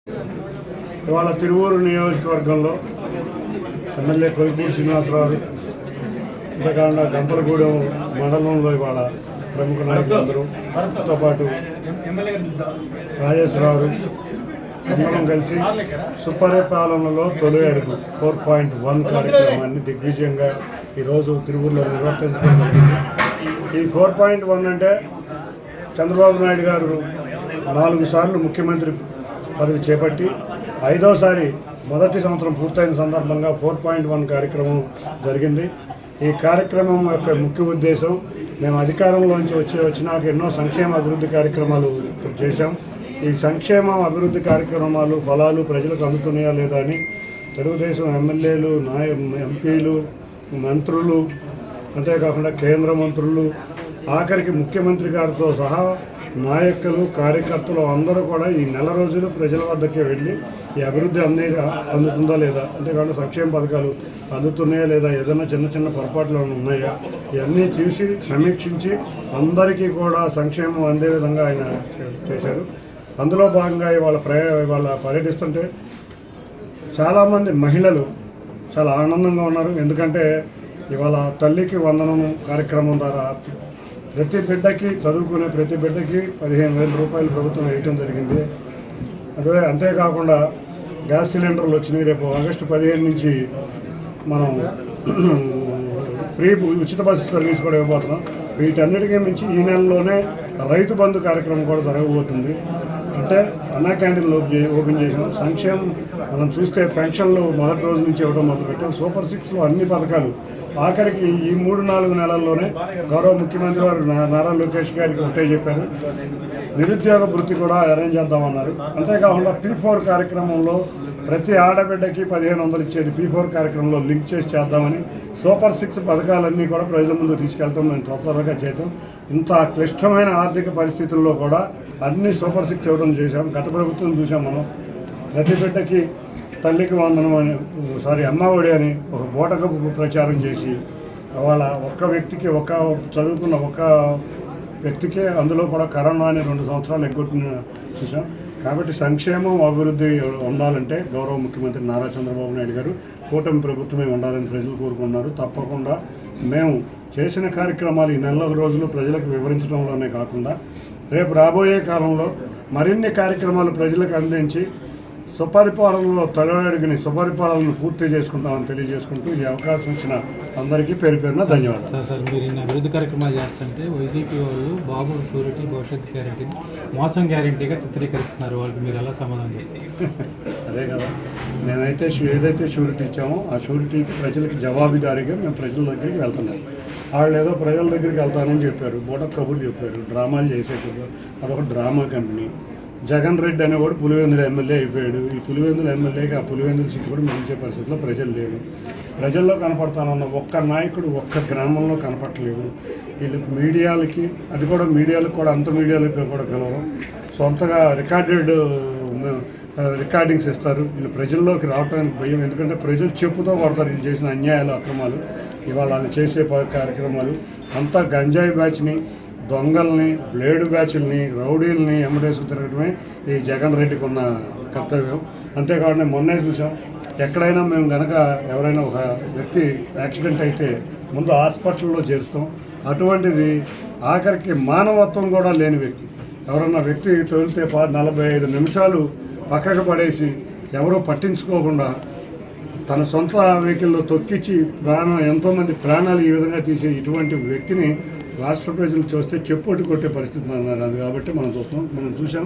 ఇవాళ తిరువూరు నియోజకవర్గంలో ఎమ్మెల్యే కొలిపూడి శ్రీనివాసరావు, ఇంతకాకుండా గంపలగూడెం మండలంలో ఇవాళ ప్రముఖ నాయకులందరూతో పాటు రాజేశ్వరరావు అందరం కలిసి సుపరిపాలనలో తొలి అడుగు 4.1 కార్యక్రమాన్ని దిగ్విజయంగా ఈరోజు తిరువూరులో నిర్వర్తించడం జరిగింది. ఈ 4.1 అంటే చంద్రబాబు నాయుడు గారు 4 సార్లు ముఖ్యమంత్రి పదవి చేపట్టి 5వసారి మొదటి సంవత్సరం పూర్తయిన సందర్భంగా 4.1 కార్యక్రమం జరిగింది. ఈ కార్యక్రమం యొక్క ముఖ్య ఉద్దేశం, మేము అధికారంలోంచి వచ్చినాక ఎన్నో సంక్షేమ అభివృద్ధి కార్యక్రమాలు చేశాం. ఈ సంక్షేమ అభివృద్ధి కార్యక్రమాలు ఫలాలు ప్రజలకు అందుతున్నాయా లేదా అని తెలుగుదేశం ఎమ్మెల్యేలు, ఎంపీలు, మంత్రులు, అంతేకాకుండా కేంద్ర మంత్రులు, ఆఖరికి ముఖ్యమంత్రి గారితో సహా నాయకులు, కార్యకర్తలు అందరూ కూడా ఈ నెల రోజులు ప్రజల వద్దకే వెళ్ళి ఈ అభివృద్ధి అందుతుందా లేదా, అంతేకాకుండా సంక్షేమ పథకాలు అందుతున్నాయా లేదా, ఏదైనా చిన్న చిన్న పొరపాట్లు ఉన్నాయా, ఇవన్నీ చూసి సమీక్షించి అందరికీ కూడా సంక్షేమం అందే విధంగా ఆయన చేశారు. అందులో భాగంగా ఇవాళ పర్యటిస్తుంటే చాలామంది మహిళలు చాలా ఆనందంగా ఉన్నారు. ఎందుకంటే ఇవాళ తల్లికి వందనం కార్యక్రమం ద్వారా ప్రతి బిడ్డకి, చదువుకునే ప్రతి బిడ్డకి 15,000 రూపాయలు ప్రభుత్వం వేయటం జరిగింది. అదే అంతేకాకుండా గ్యాస్ సిలిండర్లు వచ్చినాయి. రేపు ఆగస్టు 15 నుంచి మనం ఫ్రీ ఉచిత బస్సు సర్వీస్ కూడా ఇవ్వబోతున్నాం. వీటన్నిటికీ మించి ఈ నెలలోనే రైతు బంధు కార్యక్రమం కూడా జరగబోతుంది. అంటే అన్నా క్యాంటీన్లు ఓపెన్ చేసాం. సంక్షేమం మనం చూస్తే పెన్షన్లు మొదటి రోజు నుంచి ఇవ్వడం మొదలుపెట్టాం. సూపర్ 6లో అన్ని పథకాలు ఆఖరికి ఈ 3-4 నెలల్లోనే గౌరవ ముఖ్యమంత్రి వారు నారా లోకేష్ గారికి ఒకటే చెప్పారు, నిరుద్యోగ వృత్తి కూడా అరేంజ్ చేద్దామన్నారు. అంతేకాకుండా P4 కార్యక్రమంలో ప్రతి ఆడబిడ్డకి 1,500 ఇచ్చేది P4 కార్యక్రమంలో లింక్ చేసి చేద్దామని సూపర్ 6 పథకాలన్నీ కూడా ప్రజల ముందు తీసుకెళ్తాం. మేము త్వరగా చేద్దాం. ఇంత క్లిష్టమైన ఆర్థిక పరిస్థితుల్లో కూడా అన్ని సూపర్ 6 ఇవ్వడం చేశాం. గత ప్రభుత్వం చూసాం మనం. ప్రతి బిడ్డకి తల్లికి వందనం అని అమ్మఒడి అని ఒక బూటకపు ప్రచారం చేసి వాళ్ళ ఒక్క వ్యక్తికి చదువుకున్న ఒక్క వ్యక్తికే అందులో కూడా కరోనా అని 2 సంవత్సరాలు ఎగ్గొట్టిన చూసాం. కాబట్టి సంక్షేమం అభివృద్ధి ఉండాలంటే గౌరవ ముఖ్యమంత్రి నారా చంద్రబాబు నాయుడు గారు కూటమి ప్రభుత్వమే ఉండాలని ప్రజలు కోరుకున్నారు. తప్పకుండా మేము చేసిన కార్యక్రమాలు ఈ నెల రోజులు ప్రజలకు వివరించడంలోనే కాకుండా రేపు రాబోయే కాలంలో మరిన్ని కార్యక్రమాలు ప్రజలకు అందించి సుపరిపాలనలో తొలగడిగిన సుపరిపాలనను పూర్తి చేసుకుంటామని తెలియజేసుకుంటూ ఈ అవకాశం ఇచ్చిన అందరికీ పేరు పేరున ధన్యవాదాలు. సార్ మీరు ఇన్ని అభివృద్ధి కార్యక్రమాలు చేస్తుంటే వైసీపీ వాళ్ళు బాబు షూరిటీ, భవిష్యత్ గ్యారెంటీని మోసం గ్యారెంటీగా చిత్రీకరిస్తున్నారు. వాళ్ళకి మీరు ఎలా సమాధానం చెప్తారు? అదే కదా, మేమైతే ఏదైతే షూరిటీ ఇచ్చామో ఆ షూరిటీకి ప్రజలకు జవాబుదారీగా మేము ప్రజల దగ్గరికి వెళ్తున్నాం. వాళ్ళు ఏదో ప్రజల దగ్గరికి వెళ్తానని చెప్పారు, బూట కబుర్లు చెప్పారు, డ్రామాలు చేసేటప్పుడు. అదొక డ్రామా కంపెనీ. జగన్ రెడ్డి అనేవాడు పులివెందుల ఎమ్మెల్యే అయిపోయాడు. ఈ పులివెందుల ఎమ్మెల్యేకి ఆ పులివెందుల సీట్ కూడా మించే పరిస్థితిలో ప్రజలు లేరు. ప్రజల్లో కనపడతానన్న ఒక్క నాయకుడు ఒక్క గ్రామంలో కనపడలేదు. వీళ్ళకి మీడియాలకి, అది కూడా మీడియాలకు కూడా అంత మీడియాలకి కూడా కలవడం, సొంతగా రికార్డింగ్స్ ఇస్తారు. వీళ్ళు ప్రజల్లోకి రావడానికి భయం. ఎందుకంటే ప్రజలు చెప్పుతో కొడతారు వీళ్ళు చేసిన అన్యాయాలు, అక్రమాలు. ఇవాళ వాళ్ళు చేసే కార్యక్రమాలు అంతా గంజాయి బ్యాచ్ని, దొంగల్ని, బ్లేడు బ్యాచ్ల్ని, రౌడీల్ని ఎమ్మడేసుకు తిరగడమే ఈ జగన్ రెడ్డికి ఉన్న కర్తవ్యం. అంతేకాకుండా మొన్నే చూసాం, ఎక్కడైనా మేము కనుక ఎవరైనా ఒక వ్యక్తి యాక్సిడెంట్ అయితే ముందు హాస్పిటల్లో చేరుస్తాం. అటువంటిది ఆఖరికి మానవత్వం కూడా లేని వ్యక్తి ఎవరన్నా వ్యక్తి తోలితే 45 నిమిషాలు పక్కకు పడేసి ఎవరూ పట్టించుకోకుండా తన సొంత వెహికల్లో తొక్కించి ఎంతోమంది ప్రాణాలు ఈ విధంగా తీసే ఇటువంటి వ్యక్తిని రాష్ట్ర ప్రజలు చూస్తే చెప్పుటి కొట్టే పరిస్థితి అన్నారు. అది కాబట్టి మనం చూసాం.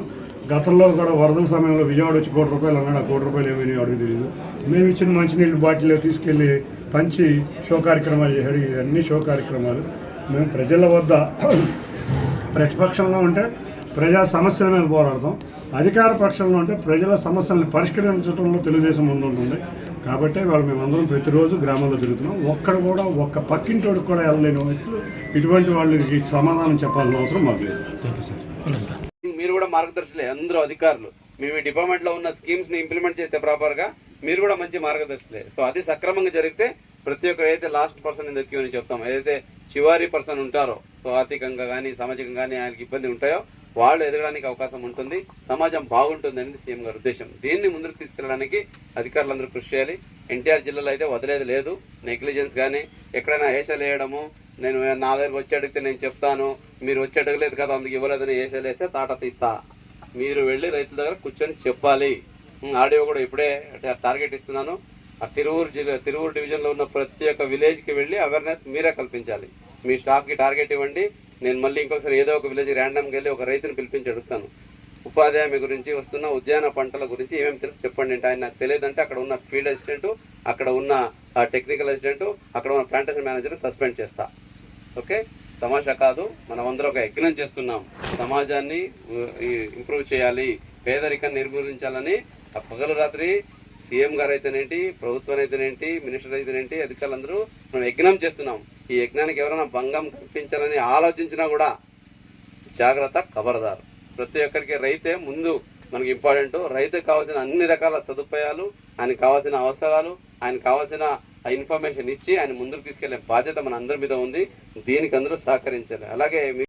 గతంలో కూడా వరదల సమయంలో విజయవాడ వచ్చి ₹1 అన్నాడు. ఆ ₹1 ఏమైనా అడుగు తెలియదు. మేము ఇచ్చిన మంచినీళ్ళు బాటిల్లో తీసుకెళ్ళి పంచి షో కార్యక్రమాలు చేశాడు. ఇవన్నీ షో కార్యక్రమాలు. మేము ప్రజల వద్ద ప్రతిపక్షంలో ఉంటే ప్రజా సమస్యల మీద పోరాడతాం, అధికార పక్షంలో ఉంటే ప్రజల సమస్యలను పరిష్కరించడంలో తెలుగుదేశం ముందుంటుంది. కాబట్టి వాళ్ళు మేమందరం ప్రతిరోజు గ్రామాల్లో తిరుగుతున్నాం. ఒక్కడు కూడా ఒక్క పక్కింటోడికి కూడా వెళ్ళలేని వ్యక్తులు ఇటువంటి వాళ్ళకి సమాధానం చెప్పాల్సిన అవసరం మాకు లేదు. Thank you sir. మీరు కూడా మార్గదర్శులే, అందరూ అధికారులు. మేము డిపార్ట్మెంట్లో ఉన్న స్కీమ్స్ని ఇంప్లిమెంట్ చేస్తే ప్రాపర్గా మీరు కూడా మంచి మార్గదర్శులే. సో అది సక్రమంగా జరిగితే ప్రతి ఒక్కరు ఏదైతే last person in the queue అని చెప్తాం, ఏదైతే చివరి పర్సన్ ఉంటారో, సో ఆర్థికంగా కానీ సామాజికంగా కానీ ఆయనకి ఇబ్బంది ఉంటాయో వాళ్ళు ఎదగడానికి అవకాశం ఉంటుంది, సమాజం బాగుంటుంది అనేది సీఎం గారి ఉద్దేశం. దీన్ని ముందుకు తీసుకెళ్ళడానికి అధికారులందరూ కృషి చేయాలి. ఎన్టీఆర్ జిల్లాలో అయితే వదిలేదు లేదు. నెగ్లిజెన్స్ కానీ ఎక్కడైనా ఏషాలు వేయడము, నేను నా దగ్గరకు వచ్చి అడిగితే నేను చెప్తాను, మీరు వచ్చి అడగలేదు కదా అందుకు ఇవ్వలేదని ఏషాలు వేస్తే తాట తీస్తా. మీరు వెళ్ళి రైతుల దగ్గర కూర్చొని చెప్పాలి. ఆడియో కూడా ఇప్పుడే టార్గెట్ ఇస్తున్నాను. ఆ తిరువూరు డివిజన్లో ఉన్న ప్రతి ఒక్క విలేజ్కి వెళ్ళి అవేర్నెస్ మీరే కల్పించాలి. మీ స్టాఫ్కి టార్గెట్ ఇవ్వండి. నేను మళ్ళీ ఇంకొకసారి ఏదో ఒక విలేజ్ ర్యాండమ్కి వెళ్ళి ఒక రైతుని పిలిపించి అడుగుతాను. ఉపాధి హామీ గురించి, వస్తున్న ఉద్యాన పంటల గురించి ఏమేమి తెలుసు చెప్పండి అంటే ఆయన నాకు తెలియదంటే అక్కడ ఉన్న ఫీల్డ్ అసిస్టెంట్, అక్కడ ఉన్న టెక్నికల్ అసిస్టెంట్, అక్కడ ఉన్న ప్లాంటేషన్ మేనేజర్ని సస్పెండ్ చేస్తా. ఓకే, తమాషా కాదు. మనం అందరూ ఒక యజ్ఞం చేస్తున్నాం. సమాజాన్ని ఇంప్రూవ్ చేయాలి, పేదరికాన్ని నిర్మూలించాలని ఆ పగలు రాత్రి సీఎం గారు అయితేనేంటి, ప్రభుత్వం అయితేనేంటి, మినిస్టర్ అయితేనేంటి, అధికారులందరూ మనం యజ్ఞం చేస్తున్నాం. ఈ యజ్ఞానికి ఎవరైనా భంగం కల్పించాలని ఆలోచించినా కూడా జాగ్రత్త, ఖబర్దార్. ప్రతి ఒక్కరికి రైతే ముందు మనకి ఇంపార్టెంట్. రైతుకు కావాల్సిన అన్ని రకాల సదుపాయాలు, ఆయనకు కావాల్సిన అవసరాలు, ఆయనకు కావాల్సిన ఇన్ఫర్మేషన్ ఇచ్చి ఆయన ముందుకు తీసుకెళ్లే బాధ్యత మన అందరి మీద ఉంది. దీనికి అందరూ సహకరించాలి. అలాగే